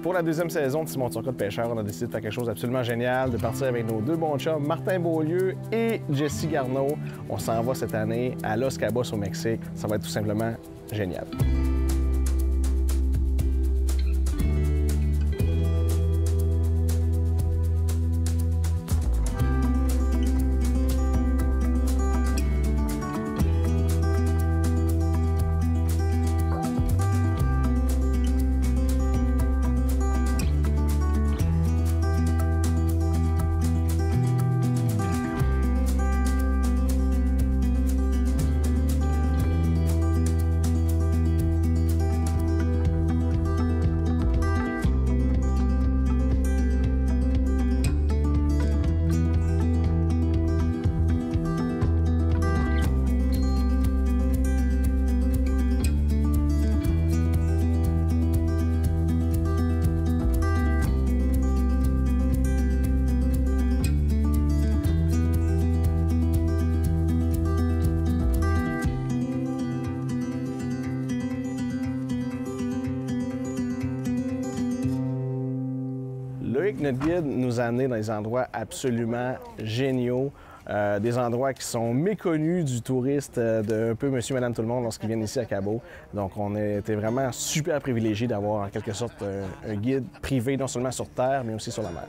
Pour la deuxième saison de Simon Turcotte Pêcheur, on a décidé de faire quelque chose d'absolument génial, de partir avec nos deux bons chums, Martin Beaulieu et Jesse Garneau. On s'en va cette année à Los Cabos au Mexique. Ça va être tout simplement génial. Loïc, notre guide, nous a amenés dans des endroits absolument géniaux, des endroits qui sont méconnus du touriste, de un peu monsieur, madame, tout le monde lorsqu'ils viennent ici à Cabo. Donc, on a été vraiment super privilégiés d'avoir en quelque sorte un guide privé, non seulement sur terre, mais aussi sur la mer.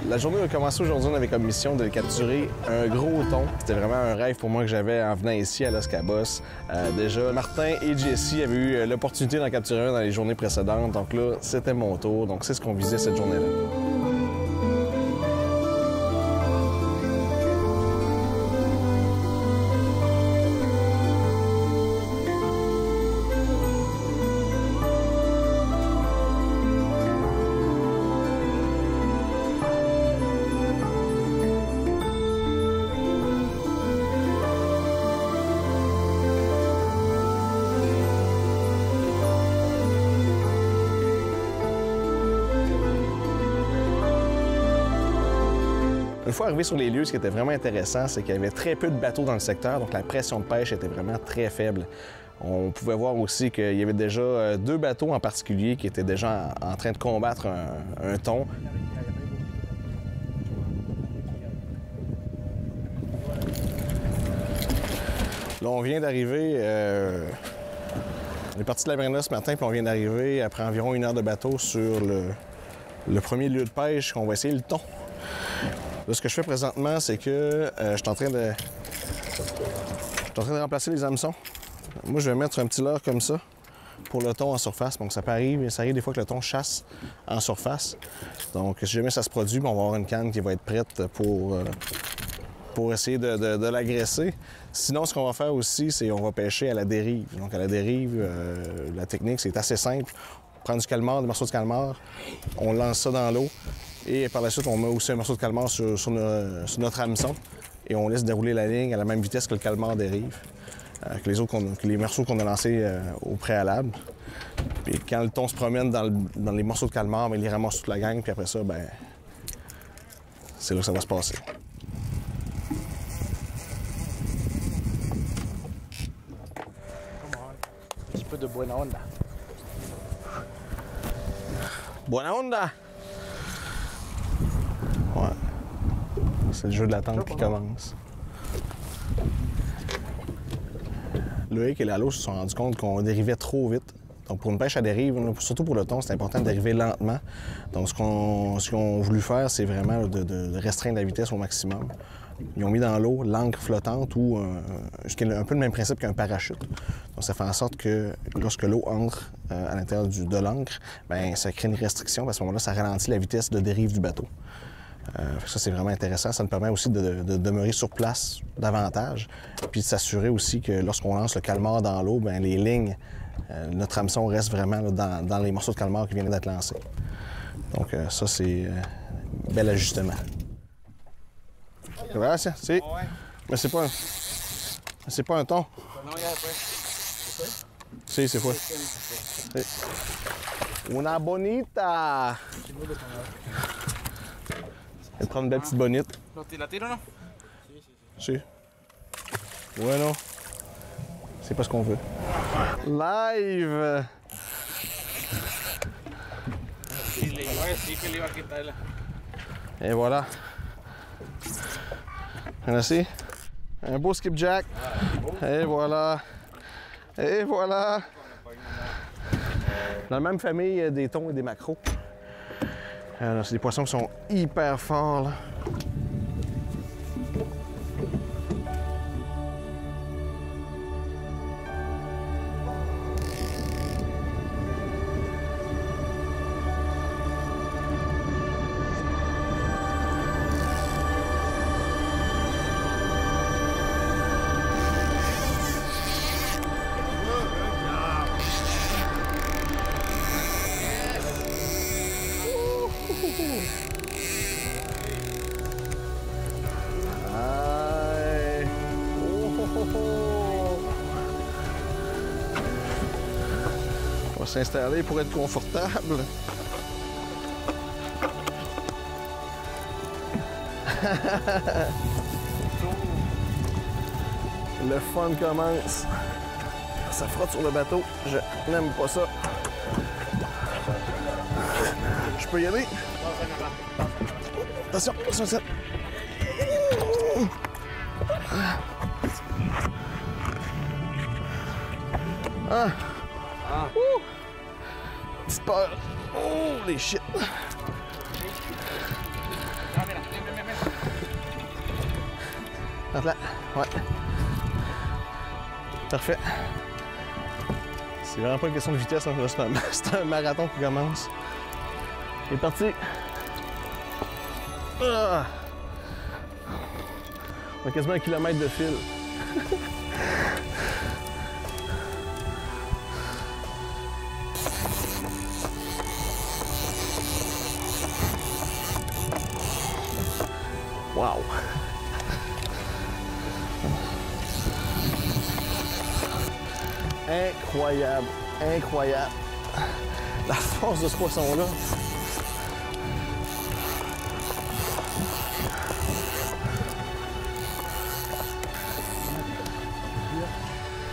La journée a commencé aujourd'hui, on avait comme mission de capturer un gros thon. C'était vraiment un rêve pour moi que j'avais en venant ici à Los Cabos. Déjà, Martin et Jesse avaient eu l'opportunité d'en capturer un dans les journées précédentes. Donc là, c'était mon tour. Donc c'est ce qu'on visait cette journée-là. Une fois arrivé sur les lieux, ce qui était vraiment intéressant, c'est qu'il y avait très peu de bateaux dans le secteur, donc la pression de pêche était vraiment très faible. On pouvait voir aussi qu'il y avait déjà deux bateaux en particulier qui étaient déjà en train de combattre un thon. Là, on vient d'arriver, on est parti de la marina ce matin, puis on vient d'arriver après environ 1 heure de bateau sur le premier lieu de pêche qu'on va essayer, le thon. Là, ce que je fais présentement, c'est que je suis en train de remplacer les hameçons. Moi, je vais mettre un petit leurre comme ça pour le thon en surface. Donc, ça arrive des fois que le thon chasse en surface. Donc, si jamais ça se produit, on va avoir une canne qui va être prête pour essayer de l'agresser. Sinon, ce qu'on va faire aussi, c'est qu'on va pêcher à la dérive. Donc, à la dérive, la technique, c'est assez simple. On prend du calmar, des morceaux de calmar, on lance ça dans l'eau. Et par la suite, on met aussi un morceau de calmar sur notre hameçon et on laisse dérouler la ligne à la même vitesse que le calmar dérive, que les morceaux qu'on a lancés au préalable. Puis quand le thon se promène dans les morceaux de calmar, il les ramasse toute la gang, puis après ça, ben, c'est là que ça va se passer. Un petit peu de buena onda. Buena onda! Ouais. C'est le jeu de l'attente qui commence. Loïc et Lalo se sont rendus compte qu'on dérivait trop vite. Donc, pour une pêche à dérive, surtout pour le thon, c'est important de dériver lentement. Donc, ce qu'ils ont voulu faire, c'est vraiment de restreindre la vitesse au maximum. Ils ont mis dans l'eau l'ancre flottante ou un peu le même principe qu'un parachute. Donc, ça fait en sorte que lorsque l'eau entre à l'intérieur de l'ancre, bien, ça crée une restriction. À ce moment-là, ça ralentit la vitesse de dérive du bateau. Ça, c'est vraiment intéressant. Ça nous permet aussi de demeurer sur place davantage, puis de s'assurer aussi que lorsqu'on lance le calmar dans l'eau, bien, les lignes, notre hameçon reste vraiment là, dans les morceaux de calmar qui viennent d'être lancés. Donc, ça, c'est un bel ajustement. Gracias, sí. Mais c'est pas un thon. Sí, se fue. Sí. Una bonita. Je vais prendre une belle petite bonite. ¿La tiro, no? Si. Bueno. C'est pas ce qu'on veut. Live! Sí, le iba a decir que le iba a quitarla. Et voilà. Merci. Un beau skipjack. Et voilà. Et voilà. Dans la même famille des thons et des maquereaux. C'est des poissons qui sont hyper forts, là. On va s'installer pour être confortable. Le fun commence. Ça frotte sur le bateau. Je n'aime pas ça. Je peux y aller? Attention, attention. Ah! Ouh! Petite peur. Oh, les shit! Rentre là. Ouais. Parfait. C'est vraiment pas une question de vitesse, hein. C'est un marathon qui commence. Il est parti. Ah! On a quasiment 1 kilomètre de fil. Wow! Incroyable, incroyable. La force de ce poisson-là.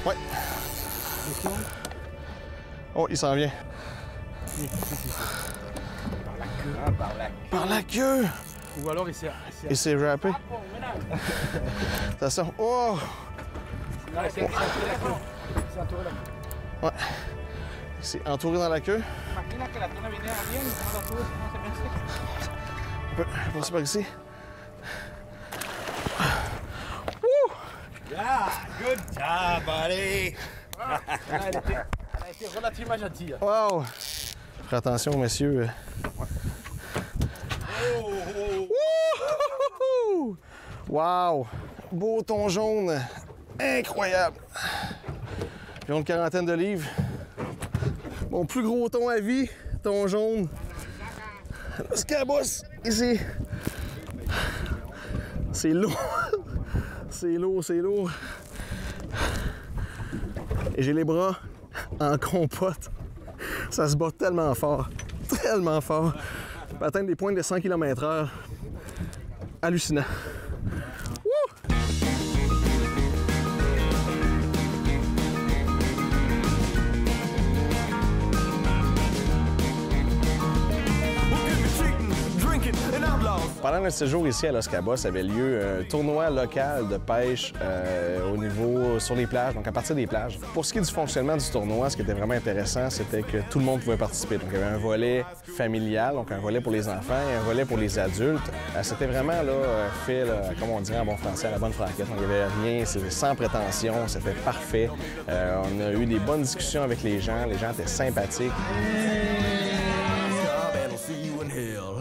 Ouais. Oh, il s'en vient. Par la queue. Ou alors Il s'est rappé. Attention. Oh! C'est entouré là. Ouais. Il s'est entouré dans la queue. Imagina que la tuna viniera bien y no la tuve, no se me hace. On peut passer par ici. Yeah, good job, buddy. Elle a été relativement gentille. Wow! Faites attention, messieurs. Wouhou! Wow! Beau thon jaune. Incroyable. Puis une quarantaine de livres. Mon plus gros thon à vie, thon jaune. Le scabousse, ici. C'est lourd. C'est lourd, c'est lourd. Et j'ai les bras en compote. Ça se bat tellement fort. Tellement fort. On peut atteindre des pointes de 100 km/h. Hallucinant. Wouh! We'll get me cheating, drinking, and outlaws. Pendant notre séjour ici à Los Cabos, avait lieu un tournoi local de pêche au niveau sur les plages, donc à partir des plages. Pour ce qui est du fonctionnement du tournoi, ce qui était vraiment intéressant, c'était que tout le monde pouvait participer. Donc il y avait un volet familial, donc un volet pour les enfants et un volet pour les adultes. C'était vraiment fait, comme on dirait en bon français, à la bonne franquette. Donc il n'y avait rien, c'était sans prétention, c'était parfait. On a eu des bonnes discussions avec les gens étaient sympathiques.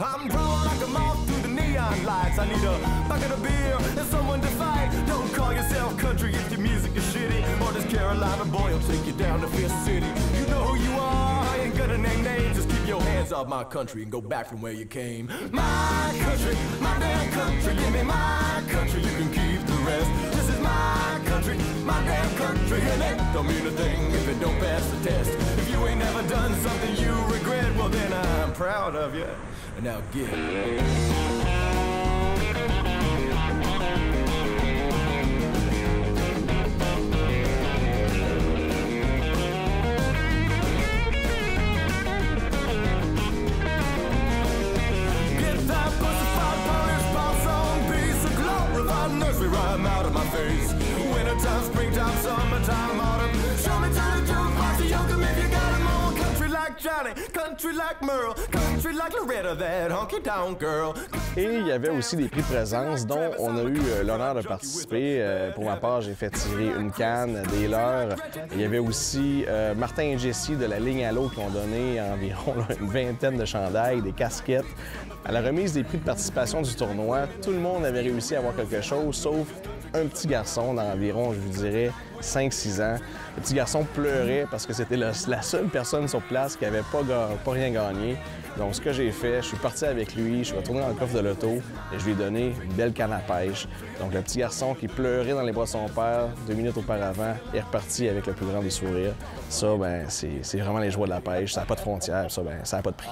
I'm drawn like a moth through the neon lights. I need a bucket of beer and someone to fight. Don't call yourself country if your music is shitty. Or this Carolina boy will take you down to Fifth City. You know who you are, I ain't gonna name names. Just keep your hands off my country and go back from where you came. My country, my damn country. Give me my country, you can keep the rest. This is my country, my damn country. And it don't mean a thing if it don't pass the test. If you ain't never done something you regret, well then I'm proud of you. Now get it. Rhyme out of my face. Wintertime, springtime, summertime, autumn. Show me to the jukebox, the yoke if you got 'em on. Country like Johnny, country like Merle, country like Loretta, that honky tonk girl. Et il y avait aussi des prix de présence dont on a eu l'honneur de participer. Pour ma part, j'ai fait tirer une canne, des leurres. Il y avait aussi Martin et Jessie de la ligne à l'eau qui ont donné environ une vingtaine de chandails, des casquettes. À la remise des prix de participation du tournoi, tout le monde avait réussi à avoir quelque chose, sauf un petit garçon d'environ, je vous dirais, 5-6 ans. Le petit garçon pleurait parce que c'était la seule personne sur place qui n'avait pas rien gagné. Donc, ce que j'ai fait, je suis parti avec lui, je suis retourné dans le coffre de l'auto et je lui ai donné une belle canne à pêche. Donc, le petit garçon qui pleurait dans les bras de son père 2 minutes auparavant est reparti avec le plus grand des sourires. Ça, ben, c'est vraiment les joies de la pêche. Ça n'a pas de frontières. Ça, ben, ça n'a pas de prix.